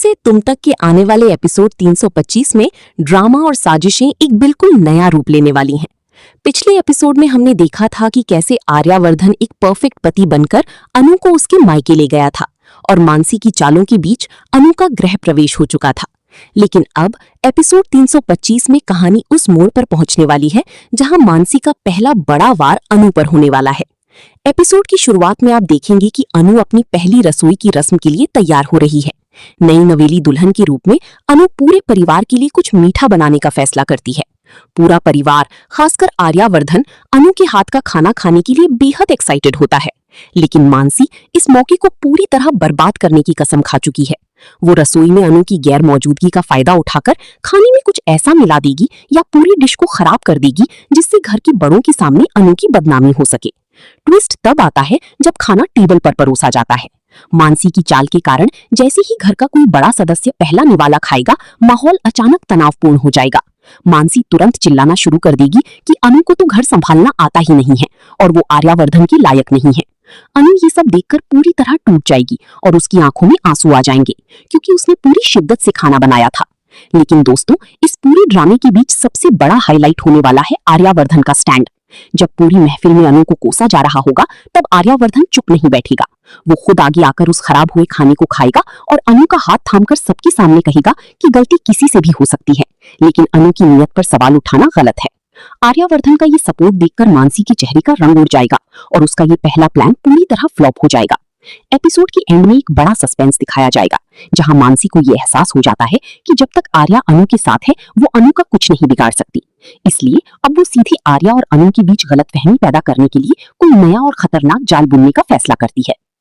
से तुम तक के आने वाले एपिसोड 325 में ड्रामा और साजिशें एक बिल्कुल नया रूप लेने वाली हैं। पिछले एपिसोड में हमने देखा था कि कैसे आर्यावर्धन एक परफेक्ट पति बनकर अनु को उसके मायके ले गया था और मानसी की चालों के बीच अनु का गृह प्रवेश हो चुका था। लेकिन अब एपिसोड 325 में कहानी उस मोड़ पर पहुंचने वाली है जहां मानसी का पहला बड़ा वार अनु पर होने वाला है। एपिसोड की शुरुआत में आप देखेंगे कि अनु अपनी पहली रसोई की रस्म के लिए तैयार हो रही है। नई नवेली दुल्हन के रूप में अनु पूरे परिवार के लिए कुछ मीठा बनाने का फैसला करती है। पूरा परिवार, खासकर आर्यावर्धन, अनु के हाथ का खाना खाने के लिए बेहद एक्साइटेड होता है। लेकिन मानसी इस मौके को पूरी तरह बर्बाद करने की कसम खा चुकी है। वो रसोई में अनु की गैर मौजूदगी का फायदा उठाकर खाने में कुछ ऐसा मिला देगी या पूरी डिश को खराब कर देगी जिससे घर के बड़ों के सामने अनु की बदनामी हो सके। ट्विस्ट तब आता है जब खाना टेबल पर परोसा जाता है। मानसी की चाल के कारण जैसे ही घर का कोई बड़ा सदस्य पहला निवाला खाएगा, माहौल अचानक तनावपूर्ण हो जाएगा। मानसी तुरंत चिल्लाना शुरू कर देगी कि अनु को तो घर संभालना आता ही नहीं है और वो आर्यावर्धन के लायक नहीं है। अनु ये सब देखकर पूरी तरह टूट जाएगी और उसकी आंखों में आंसू आ जाएंगे क्योंकि उसने पूरी शिद्दत से खाना बनाया था। लेकिन दोस्तों, इस पूरे ड्रामे के बीच सबसे बड़ा हाईलाइट होने वाला है आर्यावर्धन का स्टैंड। जब पूरी महफिल में अनु को कोसा जा रहा होगा, तब आर्यावर्धन चुप नहीं बैठेगा। वो खुद आगे आकर उस खराब हुए खाने को खाएगा और अनु का हाथ थामकर सबके सामने कहेगा कि गलती किसी से भी हो सकती है, लेकिन अनु की नीयत पर सवाल उठाना गलत है। आर्यावर्धन का ये सपोर्ट देखकर मानसी के चेहरे का रंग उड़ जाएगा और उसका ये पहला प्लान पूरी तरह फ्लॉप हो जाएगा। एपिसोड के एंड में एक बड़ा सस्पेंस दिखाया जाएगा जहां मानसी को ये एहसास हो जाता है कि जब तक आर्या अनु के साथ है, वो अनु का कुछ नहीं बिगाड़ सकती। इसलिए अब वो सीधे आर्या और अनु के बीच गलतफहमी पैदा करने के लिए कोई नया और खतरनाक जाल बुनने का फैसला करती है।